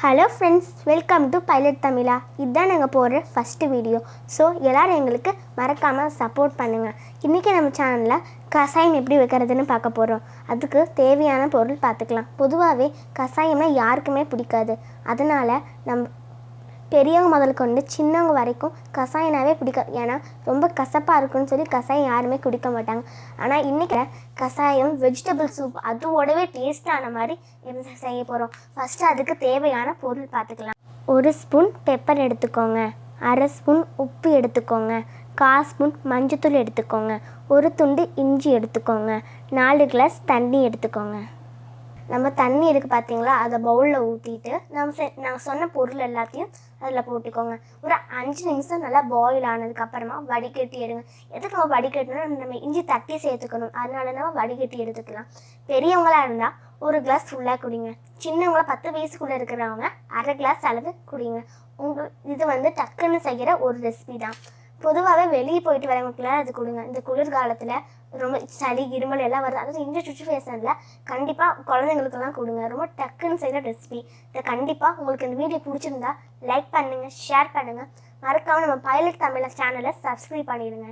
Hello friends, welcome to pilot தமிழா. இதுதான் நாங்கள் போடுற ஃபஸ்ட்டு வீடியோ. ஸோ எல்லோரும் எங்களுக்கு மறக்காமல் சப்போர்ட் பண்ணுங்கள். இன்றைக்கி நம்ம சேனலில் கஷாயம் எப்படி வைக்கிறதுன்னு பார்க்க போகிறோம். அதுக்கு தேவையான பொருள் பார்த்துக்கலாம். பொதுவாகவே கஷாயம்னா யாருக்குமே பிடிக்காது. அதனால் பெரியவங்க முதல் கொண்டு சின்னவங்க வரைக்கும் கஷாயனாவே பிடிக்காது. ஏன்னா ரொம்ப கசப்பாக இருக்குன்னு சொல்லி கஷாயம் யாருமே குடிக்க மாட்டாங்க. ஆனால் இன்றைக்கி கஷாயம் வெஜிடபிள் சூப் அதோடவே டேஸ்ட்டான மாதிரி செய்ய போகிறோம். ஃபஸ்ட்டு அதுக்கு தேவையான பொருள் பார்த்துக்கலாம். 1 ஸ்பூன் பெப்பர் எடுத்துக்கோங்க, 1/2 ஸ்பூன் உப்பு எடுத்துக்கோங்க, 1/4 ஸ்பூன் மஞ்சத்தூள் எடுத்துக்கோங்க, 1 துண்டு இஞ்சி எடுத்துக்கோங்க, 4 கிளாஸ் தண்ணி எடுத்துக்கோங்க. நம்ம தண்ணி இருக்குது பார்த்தீங்களா, அதை பவுலில் ஊற்றிட்டு நாங்கள் சொன்ன பொருள் எல்லாத்தையும் அதில் போட்டுக்கோங்க. ஒரு 5 நிமிஷம் நல்லா பாயில் ஆனதுக்கப்புறமா வடிகட்டி எடுங்க. எதுக்கு நம்ம வடிகட்டினா நம்ம இஞ்சி தட்டி சேர்த்துக்கணும், அதனால நம்ம வடிகட்டி எடுத்துக்கலாம். பெரியவங்களாக இருந்தால் 1 கிளாஸ் ஃபுல்லாக குடிங்க. சின்னவங்கள 10 வயசுக்குள்ளே இருக்கிறவங்க 1/2 கிளாஸ் அளவு குடிங்க. இது டக்குன்னு செய்கிற ஒரு ரெசிபி தான். பொதுவாகவே வெளியே போயிட்டு வரவங்களுக்குலாம் அது கொடுங்க. இந்த குளிர்காலத்தில் ரொம்ப சளி இருமல் எல்லாம் வருது. அதாவது இந்த சுச்சுவேஷனில் கண்டிப்பாக குழந்தைங்களுக்கெல்லாம் கொடுங்க. ரொம்ப டக்குன்னு செய்கிற ரெசிபி. இதை கண்டிப்பாக உங்களுக்கு இந்த வீடியோ பிடிச்சிருந்தா லைக் பண்ணுங்கள், ஷேர் பண்ணுங்கள். மறக்காமல் நம்ம பைலட் தமிழ் சேனலை சப்ஸ்கிரைப் பண்ணிடுங்க.